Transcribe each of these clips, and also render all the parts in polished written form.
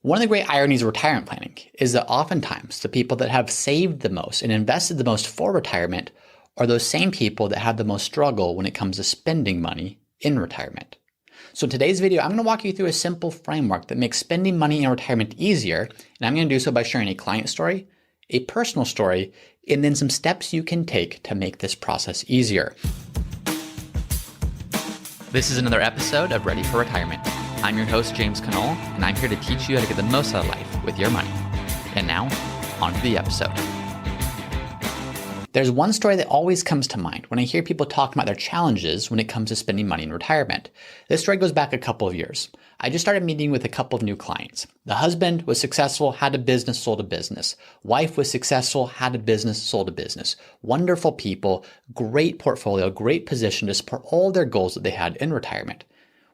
One of the great ironies of retirement planning is that oftentimes the people that have saved the most and invested the most for retirement are those same people that have the most struggle when it comes to spending money in retirement. So in today's video, I'm going to walk you through a simple framework that makes spending money in retirement easier, and I'm going to do so by sharing a client story, a personal story, and then some steps you can take to make this process easier. This is another episode of Ready for Retirement. I'm your host, James Cannell, and I'm here to teach you how to get the most out of life with your money. And now, on to the episode. There's one story that always comes to mind when I hear people talk about their challenges when it comes to spending money in retirement. This story goes back a couple of years. I just started meeting with a couple of new clients. The husband was successful, had a business, sold a business. Wife was successful, had a business, sold a business. Wonderful people, great portfolio, great position to support all their goals that they had in retirement.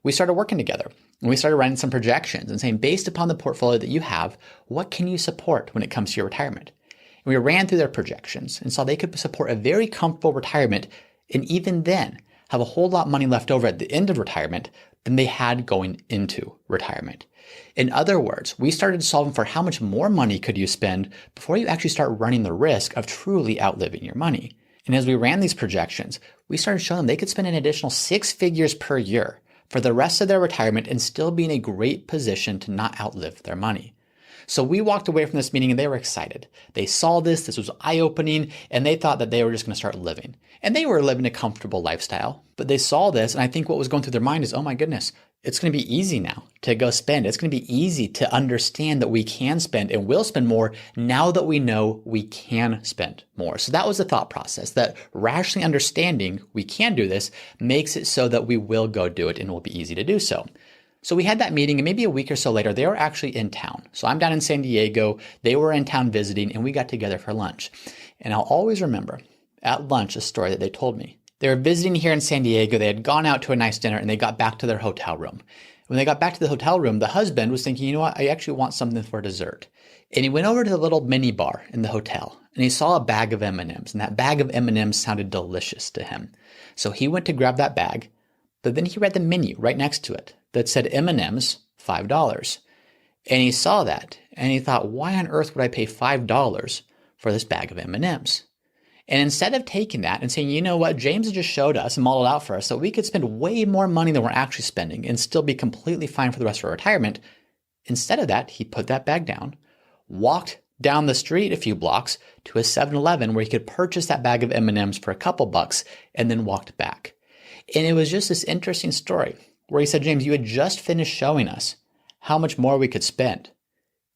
We started working together and we started running some projections and saying, based upon the portfolio that you have, what can you support when it comes to your retirement? And we ran through their projections and saw they could support a very comfortable retirement and even then have a whole lot of money left over at the end of retirement than they had going into retirement. In other words, we started solving for how much more money could you spend before you actually start running the risk of truly outliving your money. And as we ran these projections, we started showing them they could spend an additional 6 figures per year for the rest of their retirement and still be in a great position to not outlive their money. So we walked away from this meeting and they were excited. They saw this was eye-opening, and they thought that they were just going to start living. And they were living a comfortable lifestyle, but they saw this, and I think what was going through their mind is, oh my goodness, it's going to be easy now to go spend. It's going to be easy to understand that we can spend and will spend more now that we know we can spend more. So that was the thought process, that rationally understanding we can do this makes it so that we will go do it and it will be easy to do so. So we had that meeting, and maybe a week or so later, they were actually in town. So I'm down in San Diego, they were in town visiting, and we got together for lunch. And I'll always remember at lunch a story that they told me. They were visiting here in San Diego, they had gone out to a nice dinner, and they got back to their hotel room. When they got back to the hotel room, the husband was thinking, you know what, I actually want something for dessert. And he went over to the little mini bar in the hotel, and he saw a bag of M&Ms, and that bag of M&Ms sounded delicious to him. So he went to grab that bag, but then he read the menu right next to it that said M&Ms, $5. And he saw that and he thought, why on earth would I pay $5 for this bag of M&Ms? And instead of taking that and saying, you know what, James just showed us and modeled out for us that we could spend way more money than we're actually spending and still be completely fine for the rest of our retirement. Instead of that, he put that bag down, walked down the street a few blocks to a 7-Eleven where he could purchase that bag of M&Ms for a couple bucks and then walked back. And it was just this interesting story where he said, James, you had just finished showing us how much more we could spend.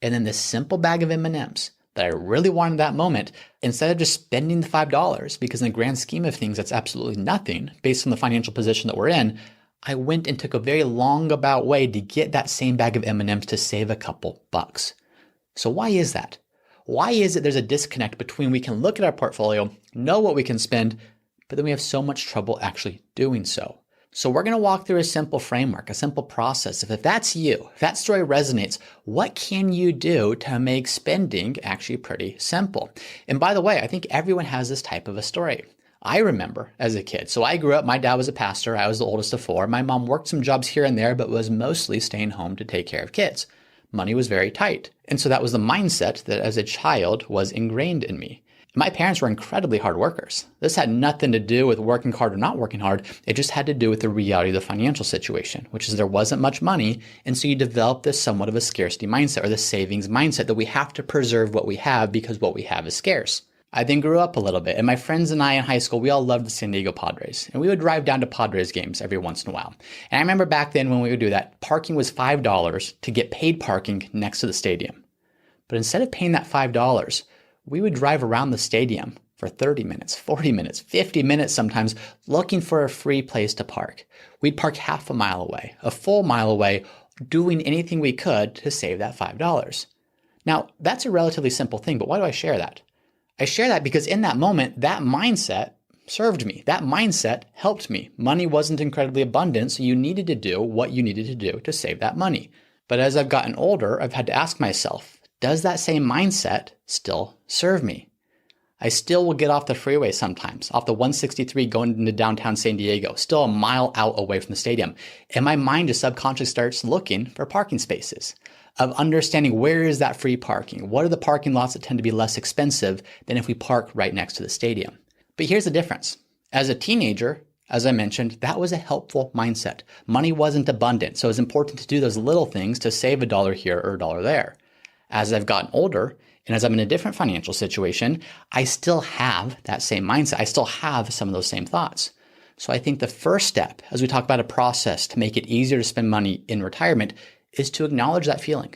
And then this simple bag of M&Ms that I really wanted at that moment, instead of just spending the $5, because in the grand scheme of things, that's absolutely nothing based on the financial position that we're in, I went and took a very long about way to get that same bag of M&Ms to save a couple bucks. So why is that? Why is it there's a disconnect between we can look at our portfolio, know what we can spend, but then we have so much trouble actually doing so? So we're going to walk through a simple framework, a simple process. If that's you, if that story resonates, what can you do to make spending actually pretty simple? And by the way, I think everyone has this type of a story. I remember as a kid. So I grew up, my dad was a pastor. I was the oldest of 4. My mom worked some jobs here and there, but was mostly staying home to take care of kids. Money was very tight. And so that was the mindset that as a child was ingrained in me. My parents were incredibly hard workers. This had nothing to do with working hard or not working hard. It just had to do with the reality of the financial situation, which is there wasn't much money. And so you develop this somewhat of a scarcity mindset or the savings mindset that we have to preserve what we have because what we have is scarce. I then grew up a little bit, and my friends and I in high school, we all loved the San Diego Padres. And we would drive down to Padres games every once in a while. And I remember back then when we would do that, parking was $5 to get paid parking next to the stadium. But instead of paying that $5, we would drive around the stadium for 30 minutes, 40 minutes, 50 minutes sometimes, looking for a free place to park. We'd park half a mile away, a full mile away, doing anything we could to save that $5. Now, that's a relatively simple thing, but why do I share that? I share that because in that moment, that mindset served me. That mindset helped me. Money wasn't incredibly abundant, so you needed to do what you needed to do to save that money. But as I've gotten older, I've had to ask myself, does that same mindset still serve me? I still will get off the freeway sometimes, off the 163 going into downtown San Diego, still a mile out away from the stadium. And my mind just subconsciously starts looking for parking spaces. of understanding where is that free parking? What are the parking lots that tend to be less expensive than if we park right next to the stadium? But here's the difference. As a teenager, as I mentioned, that was a helpful mindset. Money wasn't abundant, so it was important to do those little things to save $1 here or $1 there. As I've gotten older, and as I'm in a different financial situation, I still have that same mindset. I still have some of those same thoughts. So I think the first step, as we talk about a process to make it easier to spend money in retirement, is to acknowledge that feeling.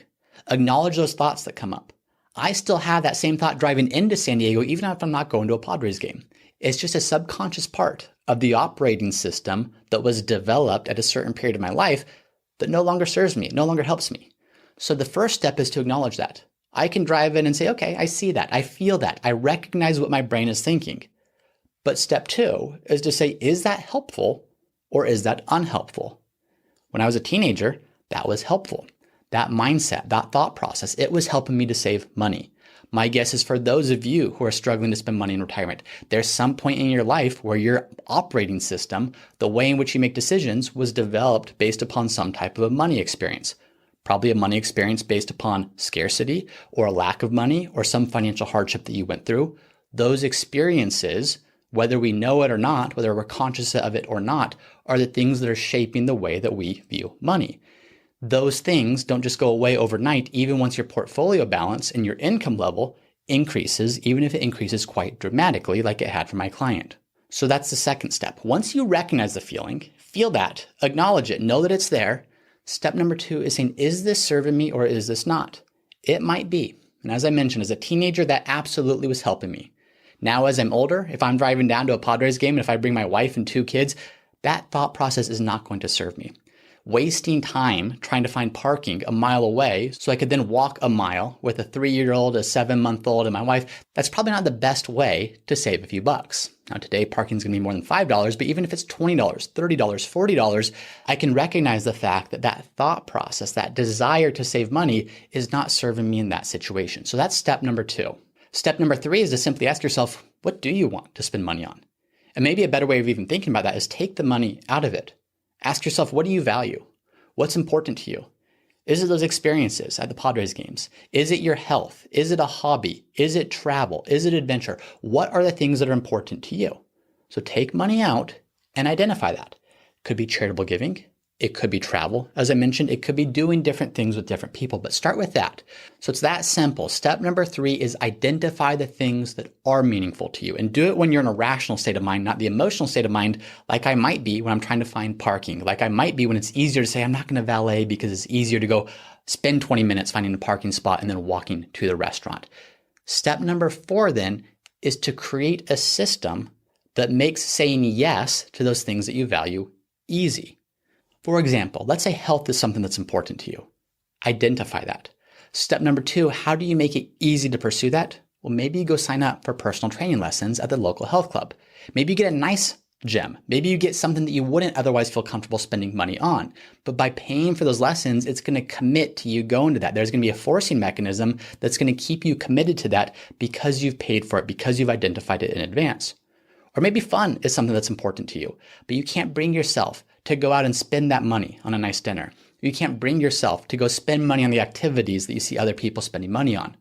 Acknowledge those thoughts that come up. I still have that same thought driving into San Diego, even if I'm not going to a Padres game. It's just a subconscious part of the operating system that was developed at a certain period of my life that no longer serves me, no longer helps me. So the first step is to acknowledge that. I can drive in and say, okay, I see that. I feel that. I recognize what my brain is thinking. But step 2 is to say, is that helpful or is that unhelpful? When I was a teenager, that was helpful. That mindset, that thought process, it was helping me to save money. My guess is for those of you who are struggling to spend money in retirement, there's some point in your life where your operating system, the way in which you make decisions, was developed based upon some type of a money experience. Probably a money experience based upon scarcity or a lack of money or some financial hardship that you went through. Those experiences, whether we know it or not, whether we're conscious of it or not, are the things that are shaping the way that we view money. Those things don't just go away overnight, even once your portfolio balance and your income level increases, even if it increases quite dramatically like it had for my client. So that's the second step. Once you recognize the feeling, feel that, acknowledge it, know that it's there. Step number 2 is saying, is this serving me or is this not? It might be. And as I mentioned, as a teenager, that absolutely was helping me. Now, as I'm older, if I'm driving down to a Padres game and if I bring my wife and 2 kids, that thought process is not going to serve me. Wasting time trying to find parking a mile away so I could then walk a mile with a 3-year-old, a 7-month-old, and my wife, that's probably not the best way to save a few bucks. Now today, parking is going to be more than $5, but even if it's $20, $30, $40, I can recognize the fact that that thought process, that desire to save money is not serving me in that situation. So that's step number 2. Step number 3 is to simply ask yourself, what do you want to spend money on? And maybe a better way of even thinking about that is take the money out of it. Ask yourself, what do you value? What's important to you? Is it those experiences at the Padres games? Is it your health? Is it a hobby? Is it travel? Is it adventure? What are the things that are important to you? So take money out and identify that. Could be charitable giving. It could be travel. As I mentioned, it could be doing different things with different people, but start with that. So it's that simple. Step number 3 is identify the things that are meaningful to you and do it when you're in a rational state of mind, not the emotional state of mind like I might be when I'm trying to find parking, like I might be when it's easier to say I'm not going to valet because it's easier to go spend 20 minutes finding a parking spot and then walking to the restaurant. Step number 4 then is to create a system that makes saying yes to those things that you value easy. For example, let's say health is something that's important to you. Identify that. Step number 2, how do you make it easy to pursue that? Well, maybe you go sign up for personal training lessons at the local health club. Maybe you get a nice gym. Maybe you get something that you wouldn't otherwise feel comfortable spending money on. But by paying for those lessons, it's going to commit to you going to that. There's going to be a forcing mechanism that's going to keep you committed to that because you've paid for it, because you've identified it in advance. Or maybe fun is something that's important to you, but you can't bring yourself to go out and spend that money on a nice dinner. You can't bring yourself to go spend money on the activities that you see other people spending money on.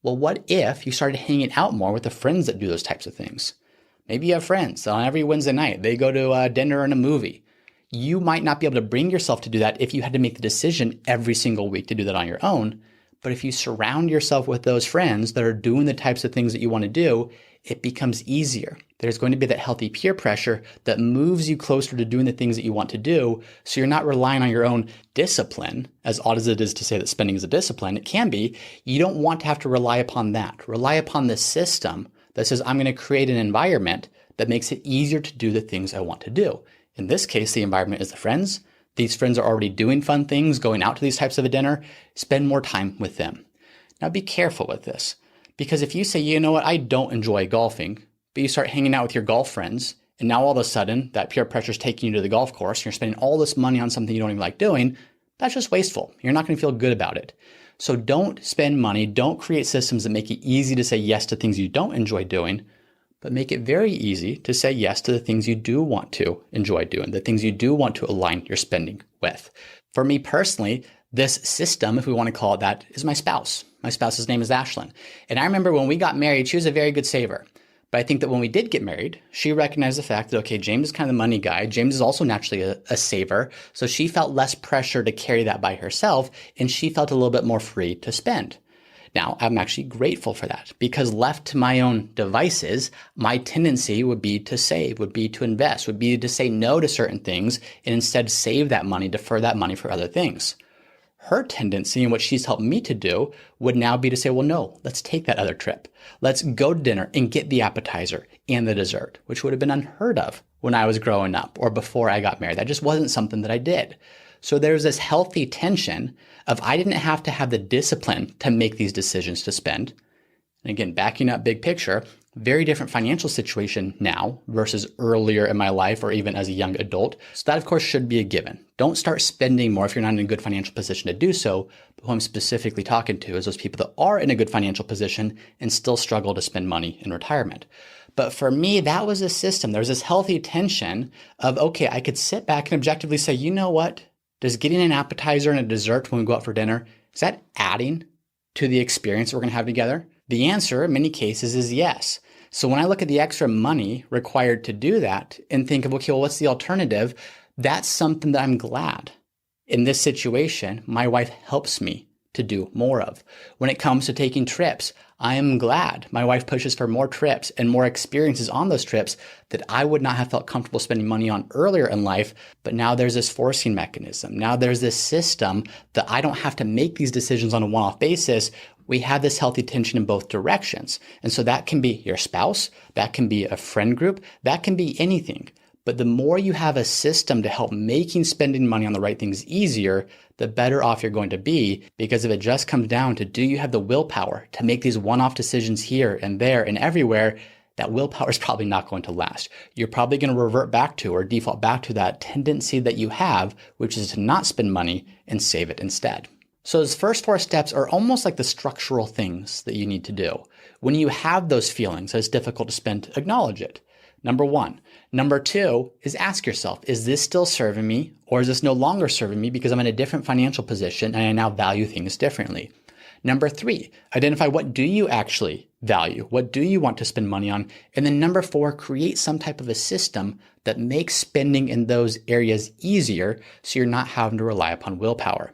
Well, what if you started hanging out more with the friends that do those types of things? Maybe you have friends on every Wednesday night. They go to a dinner and a movie. You might not be able to bring yourself to do that if you had to make the decision every single week to do that on your own. But if you surround yourself with those friends that are doing the types of things that you want to do, it becomes easier. There's going to be that healthy peer pressure that moves you closer to doing the things that you want to do. So you're not relying on your own discipline, as odd as it is to say that spending is a discipline. It can be. You don't want to have to rely upon that. Rely upon the system that says, I'm going to create an environment that makes it easier to do the things I want to do. In this case, the environment is the friends. These friends are already doing fun things, going out to these types of a dinner. Spend more time with them. Now be careful with this, because if you say, you know what, I don't enjoy golfing, but you start hanging out with your golf friends, and now all of a sudden that peer pressure is taking you to the golf course, and you're spending all this money on something you don't even like doing, that's just wasteful. You're not going to feel good about it. So don't spend money. Don't create systems that make it easy to say yes to things you don't enjoy doing, but make it very easy to say yes to the things you do want to enjoy doing, the things you do want to align your spending with. For me personally, This system, if we want to call it that, is my spouse. My spouse's name is Ashlyn. And I remember when we got married, she was a very good saver. But I think that when we did get married, she recognized the fact that, okay, James is kind of the money guy. James is also naturally a saver. So she felt less pressure to carry that by herself, and she felt a little bit more free to spend. Now, I'm actually grateful for that because left to my own devices, my tendency would be to save, would be to invest, would be to say no to certain things and instead save that money, defer that money for other things. Her tendency and what she's helped me to do would now be to say, well, no, let's take that other trip. Let's go to dinner and get the appetizer and the dessert, which would have been unheard of when I was growing up or before I got married. That just wasn't something that I did. So there's this healthy tension of I didn't have to have the discipline to make these decisions to spend. And again, backing up big picture, very different financial situation now versus earlier in my life or even as a young adult. So that, of course, should be a given. Don't start spending more if you're not in a good financial position to do so. But who I'm specifically talking to is those people that are in a good financial position and still struggle to spend money in retirement. But for me, that was a system. There was this healthy tension of, okay, I could sit back and objectively say, you know what? Does getting an appetizer and a dessert when we go out for dinner, is that adding to the experience we're going to have together? The answer in many cases is yes. So when I look at the extra money required to do that and think of, okay, well, what's the alternative? That's something that I'm glad in this situation, my wife helps me to do more of. When it comes to taking trips, I am glad my wife pushes for more trips and more experiences on those trips that I would not have felt comfortable spending money on earlier in life. But now there's this forcing mechanism. Now there's this system that I don't have to make these decisions on a one-off basis. We have this healthy tension in both directions. And so that can be your spouse, that can be a friend group, that can be anything. But the more you have a system to help making spending money on the right things easier, the better off you're going to be. Because if it just comes down to, do you have the willpower to make these one-off decisions here and there and everywhere, that willpower is probably not going to last. You're probably going to revert back to or default back to that tendency that you have, which is to not spend money and save it instead. So those first 4 steps are almost like the structural things that you need to do. When you have those feelings that it's difficult to spend, acknowledge it. Number 1. Number 2 is ask yourself, is this still serving me or is this no longer serving me because I'm in a different financial position and I now value things differently? Number 3, identify what do you actually value? What do you want to spend money on? And then number 4, create some type of a system that makes spending in those areas easier so you're not having to rely upon willpower.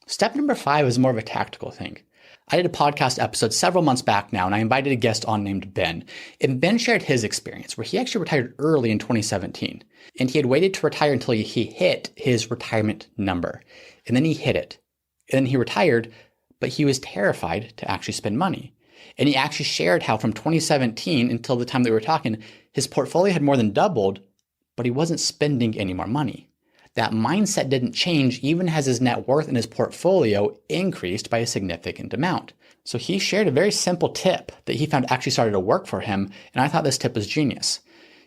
Step number 5 is more of a tactical thing. I did a podcast episode several months back now, and I invited a guest on named Ben. And Ben shared his experience where he actually retired early in 2017. And he had waited to retire until he hit his retirement number. And then he hit it. And then he retired, but he was terrified to actually spend money. And he actually shared how from 2017 until the time that we were talking, his portfolio had more than doubled, but he wasn't spending any more money. That mindset didn't change even as his net worth and his portfolio increased by a significant amount. So he shared a very simple tip that he found actually started to work for him, and I thought this tip was genius.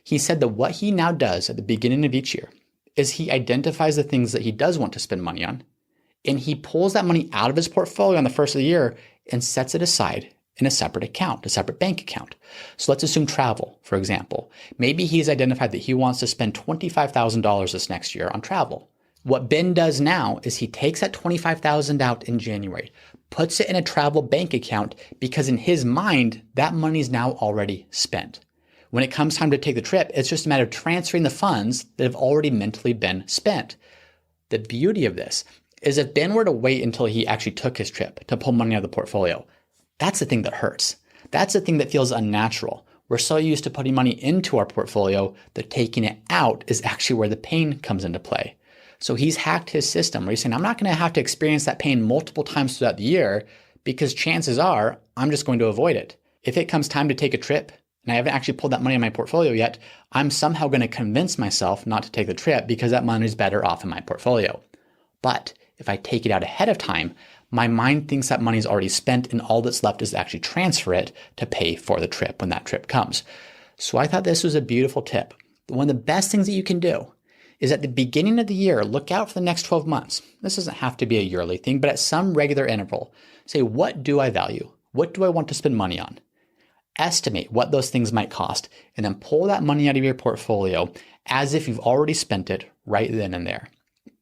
He said that what he now does at the beginning of each year is he identifies the things that he does want to spend money on, and he pulls that money out of his portfolio on the first of the year and sets it aside in a separate account, a separate bank account. So let's assume travel, for example. Maybe he's identified that he wants to spend $25,000 this next year on travel. What Ben does now is he takes that $25,000 out in January, puts it in a travel bank account because in his mind, that money is now already spent. When it comes time to take the trip, it's just a matter of transferring the funds that have already mentally been spent. The beauty of this is if Ben were to wait until he actually took his trip to pull money out of the portfolio, that's the thing that hurts. That's the thing that feels unnatural. We're so used to putting money into our portfolio that taking it out is actually where the pain comes into play. So he's hacked his system where he's saying, I'm not going to have to experience that pain multiple times throughout the year because chances are I'm just going to avoid it. If it comes time to take a trip and I haven't actually pulled that money in my portfolio yet, I'm somehow going to convince myself not to take the trip because that money is better off in my portfolio. But if I take it out ahead of time, my mind thinks that money is already spent and all that's left is to actually transfer it to pay for the trip when that trip comes. So I thought this was a beautiful tip. One of the best things that you can do is at the beginning of the year, look out for the next 12 months. This doesn't have to be a yearly thing, but at some regular interval, say, what do I value? What do I want to spend money on? Estimate what those things might cost, and then pull that money out of your portfolio as if you've already spent it right then and there.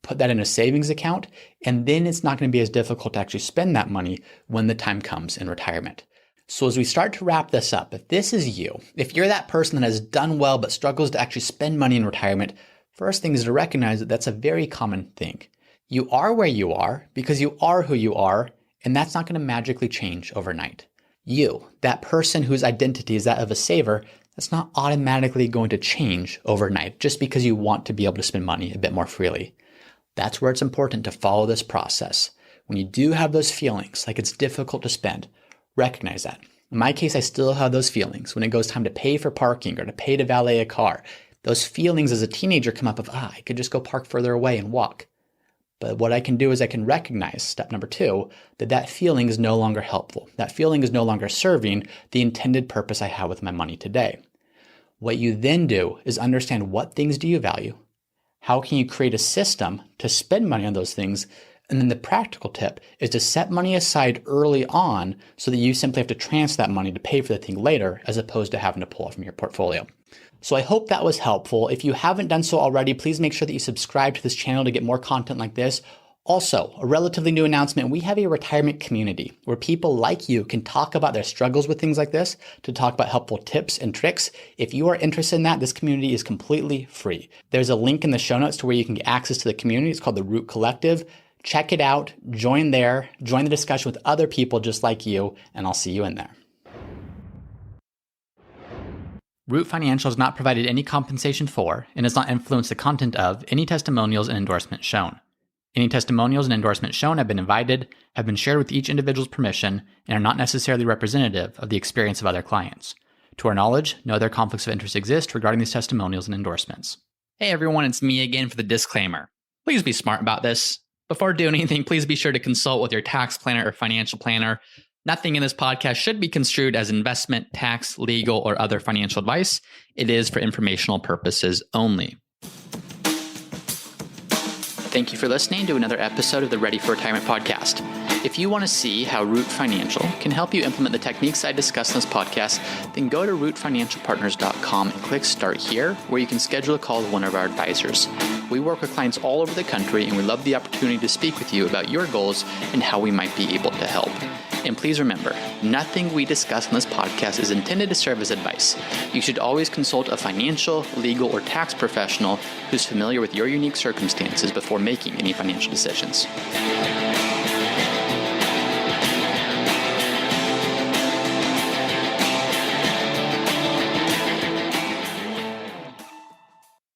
put that in a savings account, and then it's not going to be as difficult to actually spend that money when the time comes in retirement. So as we start to wrap this up, if this is you, if you're that person that has done well but struggles to actually spend money in retirement, first thing is to recognize that that's a very common thing. You are where you are because you are who you are, and that's not going to magically change overnight. You, that person whose identity is that of a saver, that's not automatically going to change overnight just because you want to be able to spend money a bit more freely. That's where it's important to follow this process. When you do have those feelings like it's difficult to spend, recognize that. In my case, I still have those feelings when it goes time to pay for parking or to pay to valet a car. Those feelings as a teenager come up of, I could just go park further away and walk. But what I can do is I can recognize, step number 2, that feeling is no longer helpful. That feeling is no longer serving the intended purpose I have with my money today. What you then do is understand what things do you value, how can you create a system to spend money on those things, and then the practical tip is to set money aside early on so that you simply have to transfer that money to pay for the thing later as opposed to having to pull it from your portfolio. So I hope that was helpful. If you haven't done so already, please make sure that you subscribe to this channel to get more content like this. Also, a relatively new announcement, we have a retirement community where people like you can talk about their struggles with things like this, to talk about helpful tips and tricks. If you are interested in that, this community is completely free. There's a link in the show notes to where you can get access to the community. It's called the Root Collective. Check it out, join there, join the discussion with other people just like you, and I'll see you in there. Root Financial has not provided any compensation for and has not influenced the content of any testimonials and endorsements shown. Any testimonials and endorsements shown have been invited, have been shared with each individual's permission, and are not necessarily representative of the experience of other clients. To our knowledge, no other conflicts of interest exist regarding these testimonials and endorsements. Hey everyone, it's me again for the disclaimer. Please be smart about this. Before doing anything, please be sure to consult with your tax planner or financial planner. Nothing in this podcast should be construed as investment, tax, legal, or other financial advice. It is for informational purposes only. Thank you for listening to another episode of the Ready for Retirement podcast. If you want to see how Root Financial can help you implement the techniques I discussed in this podcast, then go to rootfinancialpartners.com and click Start Here, where you can schedule a call with one of our advisors. We work with clients all over the country, and we love the opportunity to speak with you about your goals and how we might be able to help. And please remember, nothing we discuss in this podcast is intended to serve as advice. You should always consult a financial, legal, or tax professional who's familiar with your unique circumstances before making any financial decisions.